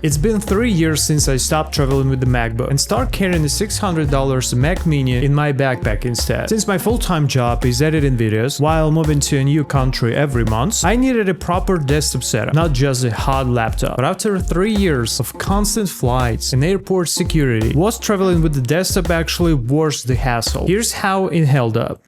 It's been 3 years since I stopped traveling with the MacBook and start carrying a $600 Mac Mini in my backpack instead. Since my full-time job is editing videos while moving to a new country every month, I needed a proper desktop setup, not just a hot laptop. But after 3 years of constant flights and airport security, was traveling with the desktop actually worth the hassle? Here's how it held up.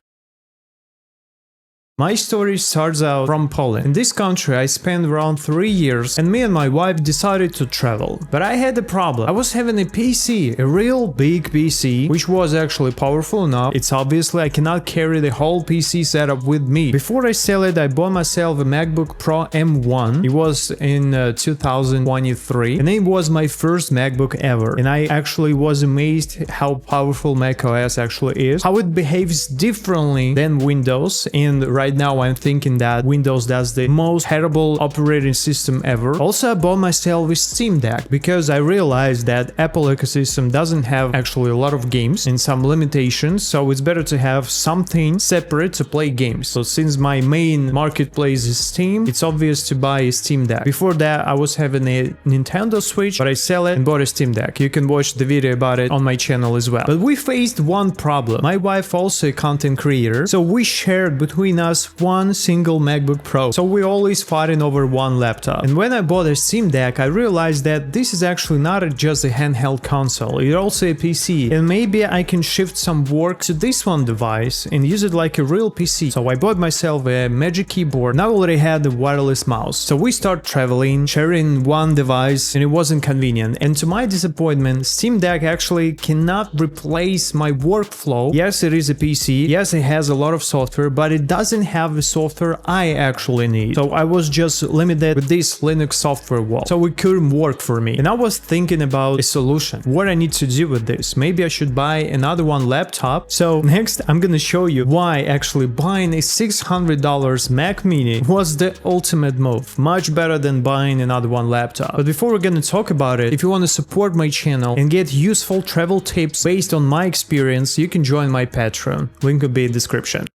My story starts out from Poland. In this country I spent around 3 years and me and my wife decided to travel. But I had a problem. I was having a PC, a real big PC, which was actually powerful enough. It's obviously I cannot carry the whole PC setup with me. Before I sell it, I bought myself a MacBook Pro M1. It was in 2023 and it was my first MacBook ever. And I actually was amazed how powerful macOS actually is, how it behaves differently than Windows, and right now I'm thinking that Windows does the most terrible operating system ever. Also, I bought myself a Steam Deck because I realized that Apple ecosystem doesn't have actually a lot of games and some limitations, so it's better to have something separate to play games. So since my main marketplace is Steam, it's obvious to buy a Steam Deck. Before that, I was having a Nintendo Switch, but I sell it and bought a Steam Deck. You can watch the video about it on my channel as well. But we faced one problem. My wife also a content creator, so we shared between us one single MacBook Pro, so we always fighting over one laptop. And when I bought a Steam Deck, I realized that this is actually not just a handheld console, it's also a PC, and maybe I can shift some work to this one device and use it like a real PC. So I bought myself a Magic Keyboard, and I already had a wireless mouse. So we start traveling, sharing one device, and it wasn't convenient. And to my disappointment, Steam Deck actually cannot replace my workflow. Yes, it is a PC, yes, it has a lot of software, but it doesn't have the software I actually need. So I was just limited with this Linux software wall, so it couldn't work for me. And I was thinking about a solution, what I need to do with this. Maybe I should buy another one laptop. So next I'm gonna show you why actually buying a $600 Mac Mini was the ultimate move, much better than buying another one laptop. But before we're gonna talk about it, if you want to support my channel and get useful travel tips based on my experience, you can join my Patreon, link will be in the description.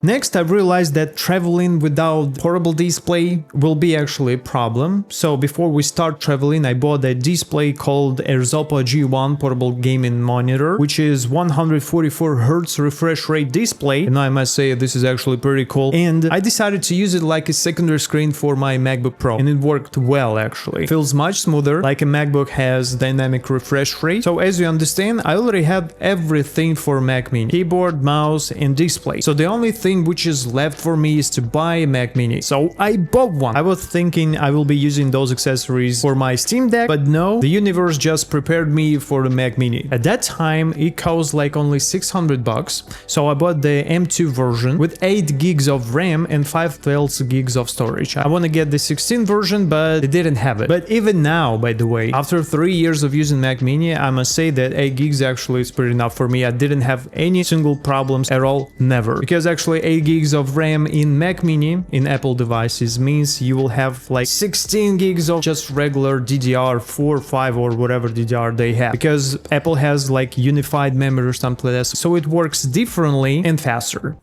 Next, I realized that traveling without portable display will be actually a problem. So before we start traveling, I bought a display called Ergonomics G1 portable gaming monitor, which is 144 Hz refresh rate display. And I must say this is actually pretty cool. And I decided to use it like a secondary screen for my MacBook Pro. And it worked well actually. Feels much smoother, like a MacBook has dynamic refresh rate. So as you understand, I already have everything for Mac Mini. Keyboard, mouse, and display. So the only thing which is left for me is to buy a Mac Mini. So I bought one. I was thinking I will be using those accessories for my Steam Deck, but no, the universe just prepared me for the Mac Mini. At that time, it cost like only 600 bucks. So I bought the M2 version with 8 gigs of RAM and 512 gigs of storage. I want to get the 16 version, but they didn't have it. But even now, by the way, after 3 years of using Mac Mini, I must say that 8 gigs actually is pretty enough for me. I didn't have any single problems at all, never. Because actually 8 gigs of RAM in Mac Mini in Apple devices means you will have like 16 gigs of just regular DDR4, 5 or whatever DDR they have, because Apple has like unified memory or something like that, so it works differently and faster.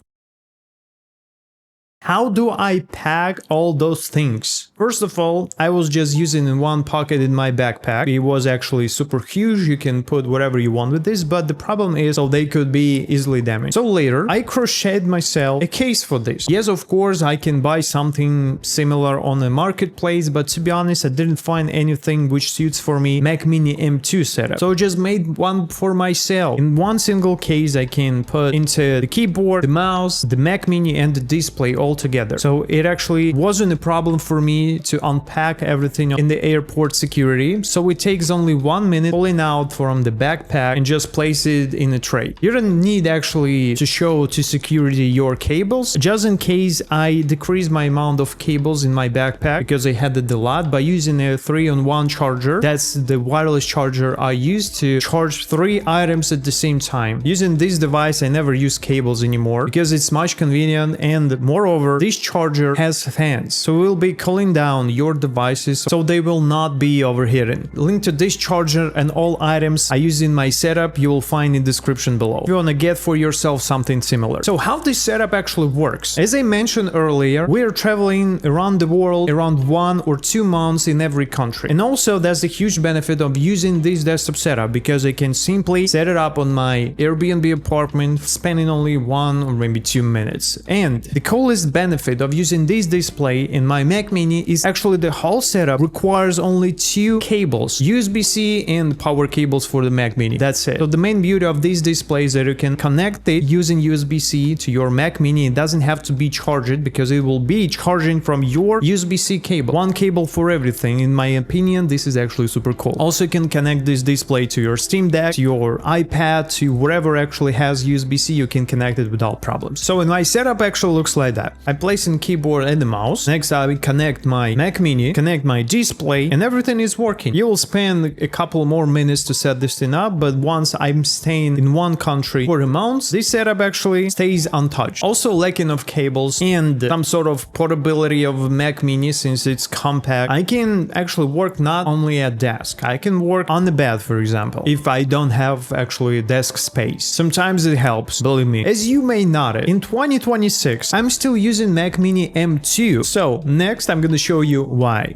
How do I pack all those things? First of all, I was just using in one pocket in my backpack. It was actually super huge, you can put whatever you want with this, but the problem is so they could be easily damaged. So later, I crocheted myself a case for this. Yes, of course, I can buy something similar on the marketplace, but to be honest, I didn't find anything which suits for me Mac Mini M2 setup. So I just made one for myself. In one single case, I can put into the keyboard, the mouse, the Mac Mini, and the display all together. So it actually wasn't a problem for me to unpack everything in the airport security. So it takes only 1 minute pulling out from the backpack and just place it in a tray. You don't need actually to show to security your cables. Just in case, I decreased my amount of cables in my backpack because I had it a lot by using a 3-in-1 charger. That's the wireless charger I use to charge 3 items at the same time. Using this device, I never use cables anymore because it's much convenient, and moreover Moreover, this charger has fans, so it will be cooling down your devices so they will not be overheating. Link to this charger and all items I use in my setup you will find in description below if you wanna get for yourself something similar. So how this setup actually works? As I mentioned earlier, we are traveling around the world around 1 or 2 months in every country. And also that's the huge benefit of using this desktop setup, because I can simply set it up on my Airbnb apartment, spending only 1 or maybe 2 minutes. And the coolest benefit of using this display in my Mac Mini is actually the whole setup requires only 2 cables, USB-C and power cables for the Mac Mini. That's it. So the main beauty of this display is that you can connect it using USB-C to your Mac Mini. It doesn't have to be charged because it will be charging from your USB-C cable. One cable for everything. In my opinion, this is actually super cool. Also, you can connect this display to your Steam Deck, to your iPad, to whatever actually has USB-C. You can connect it without problems. So in my setup actually looks like that. I place in keyboard and the mouse. Next I will connect my Mac Mini, connect my display, and everything is working. You will spend a couple more minutes to set this thing up, but once I'm staying in one country for a month, this setup actually stays untouched. Also lacking of cables and some sort of portability of Mac Mini, since it's compact, I can actually work not only at desk, I can work on the bed, for example, if I don't have actually desk space. Sometimes it helps, believe me. As you may notice, in 2026, I'm still using Mac Mini M2. So next I'm gonna show you why.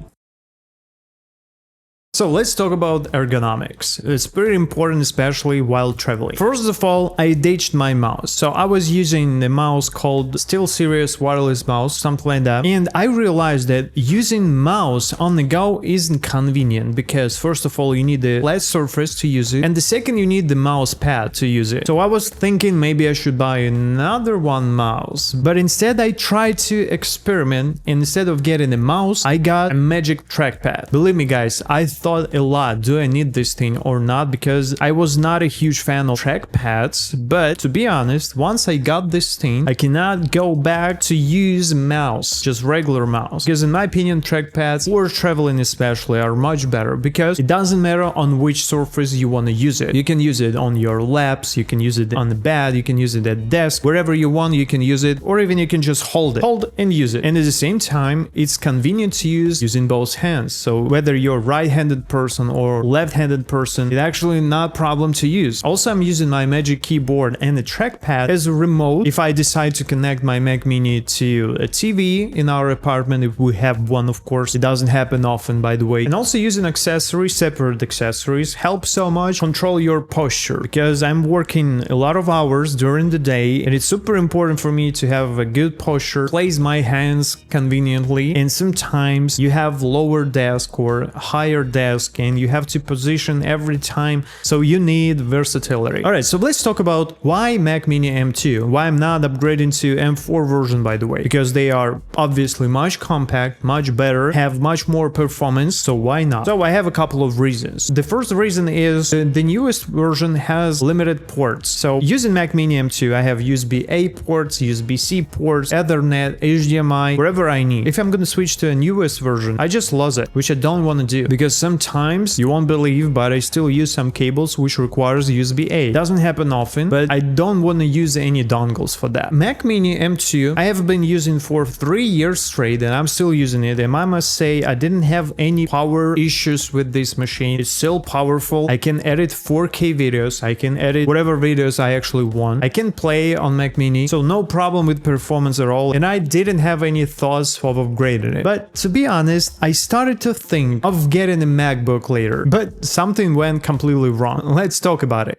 So let's talk about ergonomics. It's pretty important, especially while traveling. First of all, I ditched my mouse. So I was using a mouse called SteelSeries wireless mouse, something like that. And I realized that using mouse on the go isn't convenient because first of all, you need a flat surface to use it. And the second, you need the mouse pad to use it. So I was thinking maybe I should buy another one mouse. But instead I tried to experiment. Instead of getting a mouse, I got a Magic trackpad. Believe me guys, I thought a lot, do I need this thing or not, because I was not a huge fan of trackpads. But to be honest, once I got this thing, I cannot go back to use mouse, just regular mouse, because in my opinion trackpads for traveling especially are much better, because it doesn't matter on which surface you want to use it. You can use it on your laps, you can use it on the bed, you can use it at desk, wherever you want you can use it, or even you can just hold and use it. And at the same time it's convenient to use using both hands. So whether you're right-handed person or left-handed person, it's actually not a problem to use. Also, I'm using my Magic keyboard and the trackpad as a remote if I decide to connect my Mac Mini to a TV in our apartment, if we have one, of course. It doesn't happen often, by the way. And also using accessories, separate accessories, helps so much control your posture, because I'm working a lot of hours during the day and it's super important for me to have a good posture, place my hands conveniently, and sometimes you have lower desk or higher desk and you have to position every time, so you need versatility. Alright, so let's talk about why Mac Mini M2, why I'm not upgrading to M4 version, by the way, because they are obviously much compact, much better, have much more performance, so why not? So I have a couple of reasons. The first reason is the newest version has limited ports. So using Mac Mini M2, I have USB-A ports, USB-C ports, Ethernet, HDMI, wherever I need. If I'm gonna switch to a newest version, I just lose it, which I don't want to do, because sometimes, you won't believe, but I still use some cables which requires USB-A. It doesn't happen often, but I don't want to use any dongles for that. Mac Mini M2 I have been using for 3 years straight and I'm still using it, and I must say I didn't have any power issues with this machine. It's still powerful. I can edit 4K videos, I can edit whatever videos I actually want. I can play on Mac Mini, so no problem with performance at all, and I didn't have any thoughts of upgrading it. But to be honest, I started to think of getting a MacBook later, but something went completely wrong. Let's talk about it.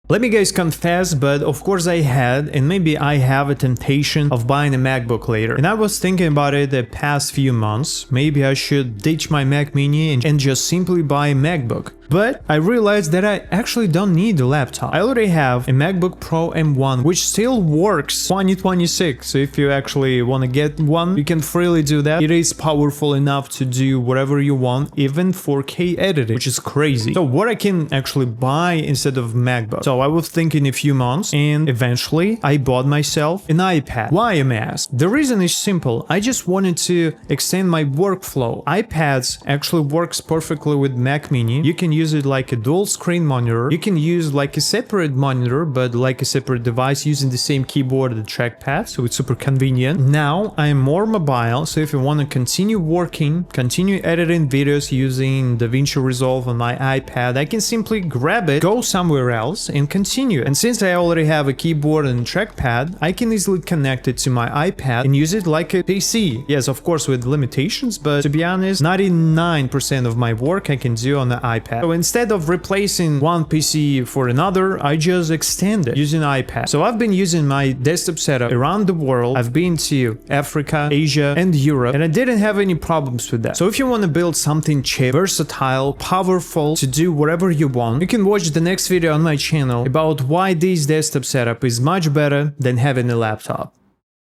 Let me guys confess, but of course I had, and maybe I have, a temptation of buying a MacBook later. And I was thinking about it the past few months. Maybe I should ditch my Mac Mini and just simply buy a MacBook. But I realized that I actually don't need a laptop. I already have a MacBook Pro M1, which still works 2026. So if you actually want to get one, you can freely do that. It is powerful enough to do whatever you want, even 4K editing, which is crazy. So what I can actually buy instead of MacBook? So I was thinking a few months, and eventually I bought myself an iPad. Why, am asked? The reason is simple. I just wanted to extend my workflow. iPads actually works perfectly with Mac Mini. You can use it like a dual screen monitor. You can use like a separate monitor, but like a separate device using the same keyboard and trackpad, so it's super convenient. Now I am more mobile, so if you want to continue working, continue editing videos using DaVinci Resolve on my iPad, I can simply grab it, go somewhere else and continue. And since I already have a keyboard and trackpad, I can easily connect it to my iPad and use it like a PC. Yes, of course with limitations, but to be honest, 99% of my work I can do on the iPad. So instead of replacing one PC for another, I just extend it using iPad. So I've been using my desktop setup around the world. I've been to Africa, Asia and Europe, and I didn't have any problems with that. So if you want to build something cheap, versatile, powerful to do whatever you want, you can watch the next video on my channel about why this desktop setup is much better than having a laptop.